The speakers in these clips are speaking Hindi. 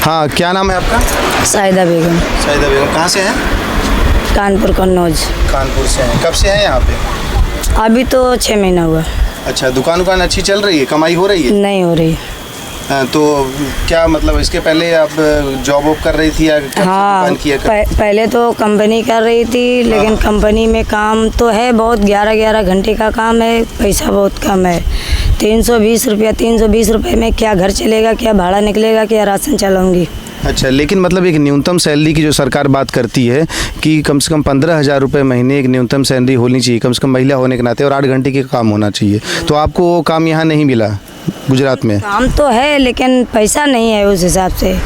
हाँ, क्या नाम है आपका? साहिदा बेगम। साहिदा बेगम, कहाँ से हैं? कानपुर कन्नौज। कानपुर से हैं। कब से हैं यहाँ पे? अभी तो 6 महीना हुआ। अच्छा, दुकान अच्छी चल रही है, कमाई हो रही है? नहीं हो रही। तो क्या मतलब इसके पहले आप जॉब वॉब कर रही थी या हाँ, दुकान किया पहले तो कंपनी कर रही थी, लेकिन कंपनी में काम तो है बहुत, 11-11 घंटे का काम है, पैसा बहुत कम है। 320 रुपये में क्या घर चलेगा, क्या भाड़ा निकलेगा, क्या राशन चलाऊंगी। अच्छा, लेकिन मतलब एक न्यूनतम सैलरी की जो सरकार बात करती है कि कम से कम 15,000 रुपये महीने एक न्यूनतम सैलरी होनी चाहिए, कम से कम महिला होने के नाते, और 8 घंटे के काम होना चाहिए। तो आपको वो काम यहाँ नहीं मिला गुजरात में? काम तो है लेकिन पैसा नहीं है उस हिसाब से,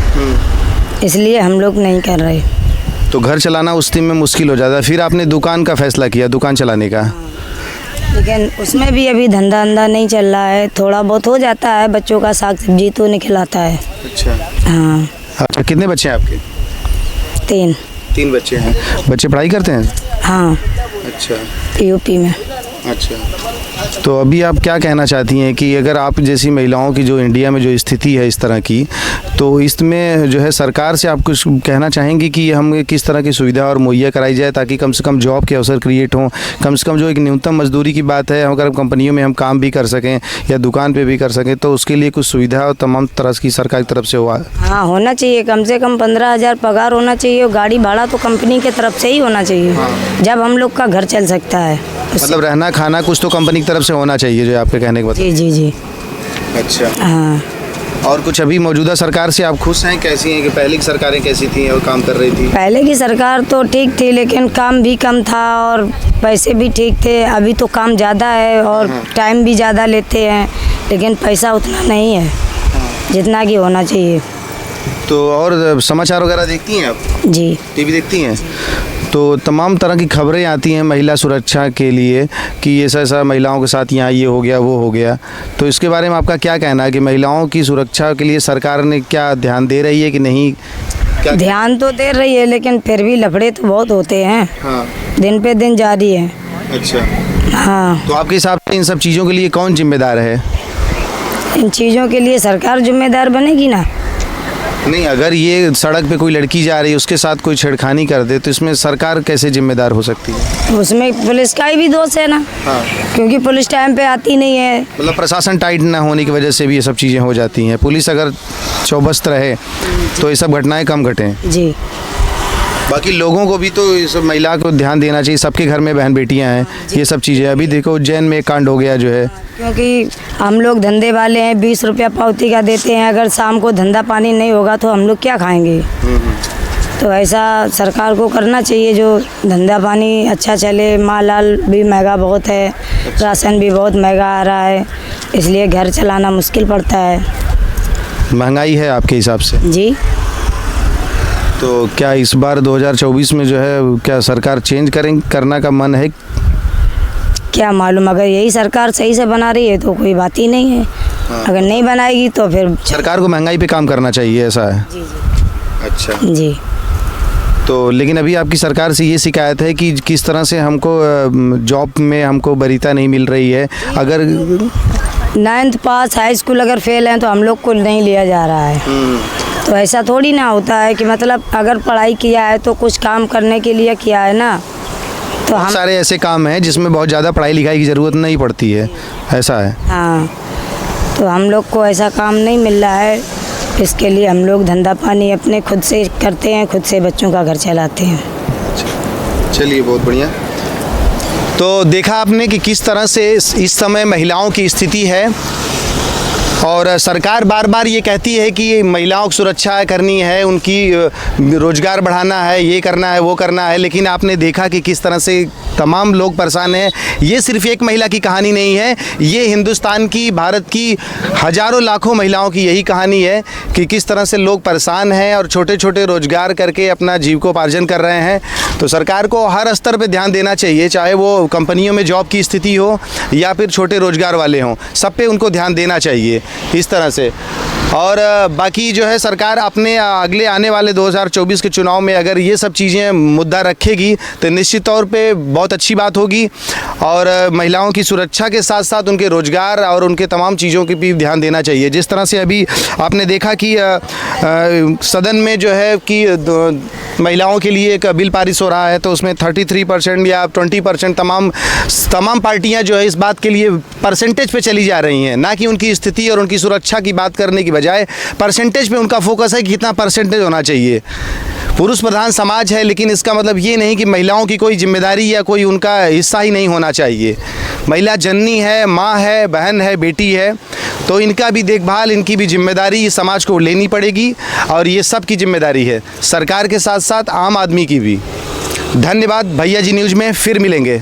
इसलिए हम लोग नहीं कर रहे। तो घर चलाना उस दिन में मुश्किल हो जाता है। फिर आपने दुकान का फैसला किया, दुकान चलाने का। लेकिन उसमें भी अभी धंधा नहीं चल रहा है, थोड़ा बहुत हो जाता है, बच्चों का साग सब्जी तो निकलाता है। अच्छा। हाँ। अच्छा, कितने बच्चे हैं आपके? 3 बच्चे हैं। बच्चे पढ़ाई करते हैं? हाँ। अच्छा। यूपी में। अच्छा, तो अभी आप क्या कहना चाहती हैं कि अगर आप जैसी महिलाओं की जो इंडिया में जो स्थिति है इस तरह की, तो इसमें जो है सरकार से आप कुछ कहना चाहेंगे कि हमें किस तरह की सुविधा और मुहैया कराई जाए ताकि कम से कम जॉब के अवसर क्रिएट हों, कम से कम जो एक न्यूनतम मजदूरी की बात है, अगर कंपनियों में हम काम भी कर सकें या दुकान पे भी कर सकें, तो उसके लिए कुछ सुविधा और तमाम तरह की सरकार की तरफ से हुआ? हाँ, होना चाहिए, कम से कम 15,000 पगार होना चाहिए, और गाड़ी भाड़ा तो कंपनी की तरफ से ही होना चाहिए। हाँ। जब हम लोग का घर चल सकता है। मतलब रहना खाना कुछ तो कंपनी की तरफ से होना चाहिए, जो आपके कहने के बाद। जी जी जी। अच्छा। हाँ। और कुछ अभी मौजूदा सरकार से आप खुश हैं? कैसी हैं कि पहले की सरकारें कैसी थी और काम कर रही थी? पहले की सरकार तो ठीक थी, लेकिन काम भी कम था और पैसे भी ठीक थे। अभी तो काम ज़्यादा है और टाइम भी ज़्यादा लेते हैं, लेकिन पैसा उतना नहीं है जितना कि होना चाहिए। तो और समाचार वगैरह देखती हैं आप? जी। टीवी देखती हैं? तो तमाम तरह की खबरें आती हैं महिला सुरक्षा के लिए कि ऐसा महिलाओं के साथ यहाँ ये हो गया, वो हो गया। तो इसके बारे में आपका क्या कहना है कि महिलाओं की सुरक्षा के लिए सरकार ने क्या ध्यान दे रही है कि नहीं? ध्यान तो दे रही है, लेकिन फिर भी लफड़े तो बहुत होते हैं। हाँ। दिन पे दिन जारी है। अच्छा। हाँ। तो आपके हिसाब से इन सब चीज़ों के लिए कौन जिम्मेदार है? इन चीज़ों के लिए सरकार जिम्मेदार बनेगी ना। नहीं, अगर ये सड़क पे कोई लड़की जा रही है उसके साथ कोई छेड़खानी कर दे तो इसमें सरकार कैसे जिम्मेदार हो सकती है? उसमें पुलिस का भी दोष है ना। हाँ। क्योंकि पुलिस टाइम पे आती नहीं है। मतलब प्रशासन टाइट ना होने की वजह से भी ये सब चीज़ें हो जाती हैं। पुलिस अगर चौबस्त रहे तो ये सब घटनाएं कम घटें। जी। बाकी लोगों को भी तो ये सब महिला को ध्यान देना चाहिए, सबके घर में बहन बेटियां हैं, ये सब चीज़ें। अभी देखो उज्जैन में कांड हो गया जो है, क्योंकि हम लोग धंधे वाले हैं, 20 रुपया पावती का देते हैं, अगर शाम को धंधा पानी नहीं होगा तो हम लोग क्या खाएंगे? तो ऐसा सरकार को करना चाहिए जो धंधा पानी अच्छा चले। माल भी महंगा बहुत है, राशन भी बहुत महंगा आ रहा है, इसलिए घर चलाना मुश्किल पड़ता है। महंगाई है आपके हिसाब से? जी। तो क्या इस बार 2024 में जो है क्या सरकार चेंज करना का मन है? क्या मालूम, अगर यही सरकार सही से बना रही है तो कोई बात ही नहीं है। हाँ। अगर नहीं बनाएगी तो फिर सरकार को महंगाई पे काम करना चाहिए, ऐसा है? जी जी। अच्छा जी। तो लेकिन अभी आपकी सरकार से ये शिकायत है कि किस तरह से हमको जॉब में हमको वरीयता नहीं मिल रही है। अगर 9th पास हाई स्कूल अगर फेल हैं तो हम लोग को नहीं लिया जा रहा है। तो ऐसा थोड़ी ना होता है कि मतलब अगर पढ़ाई किया है तो कुछ काम करने के लिए किया है ना। तो हम सारे ऐसे काम हैं जिसमें बहुत ज़्यादा पढ़ाई लिखाई की ज़रूरत नहीं पड़ती है, ऐसा है? हाँ। तो हम लोग को ऐसा काम नहीं मिल रहा है, इसके लिए हम लोग धंधा पानी अपने खुद से करते हैं, खुद से बच्चों का घर चलाते हैं। चलिए, बहुत बढ़िया। तो देखा आपने कि किस तरह से इस समय महिलाओं की स्थिति है, और सरकार बार बार ये कहती है कि महिलाओं की सुरक्षा करनी है, उनकी रोज़गार बढ़ाना है, ये करना है, वो करना है, लेकिन आपने देखा कि किस तरह से तमाम लोग परेशान हैं। ये सिर्फ एक महिला की कहानी नहीं है, ये हिंदुस्तान की, भारत की हज़ारों लाखों महिलाओं की यही कहानी है कि किस तरह से लोग परेशान हैं और छोटे छोटे रोज़गार करके अपना जीविकोपार्जन कर रहे हैं। तो सरकार को हर स्तर पर ध्यान देना चाहिए, चाहे वो कंपनियों में जॉब की स्थिति हो या फिर छोटे रोज़गार वाले हों, सब पे उनको ध्यान देना चाहिए इस तरह से। और बाकी जो है सरकार अपने अगले आने वाले 2024 के चुनाव में अगर ये सब चीज़ें मुद्दा रखेगी तो निश्चित तौर पे बहुत अच्छी बात होगी और महिलाओं की सुरक्षा के साथ साथ उनके रोज़गार और उनके तमाम चीज़ों की भी ध्यान देना चाहिए। जिस तरह से अभी आपने देखा कि सदन में जो है कि महिलाओं के लिए एक बिल पारित हो रहा है तो उसमें 33% या 20% तमाम पार्टियां जो है इस बात के लिए परसेंटेज पे चली जा रही हैं, ना कि उनकी स्थिति और उनकी सुरक्षा की बात करने की बजाय परसेंटेज पे उनका फोकस है कि कितना परसेंटेज होना चाहिए। पुरुष प्रधान समाज है, लेकिन इसका मतलब ये नहीं कि महिलाओं की कोई जिम्मेदारी या कोई उनका हिस्सा ही नहीं होना चाहिए। महिला जननी है, माँ है, बहन है, बेटी है, तो इनका भी देखभाल, इनकी भी जिम्मेदारी समाज को लेनी पड़ेगी और ये सब की जिम्मेदारी है, सरकार के साथ साथ आम आदमी की भी। धन्यवाद। भैया जी न्यूज़ में फिर मिलेंगे।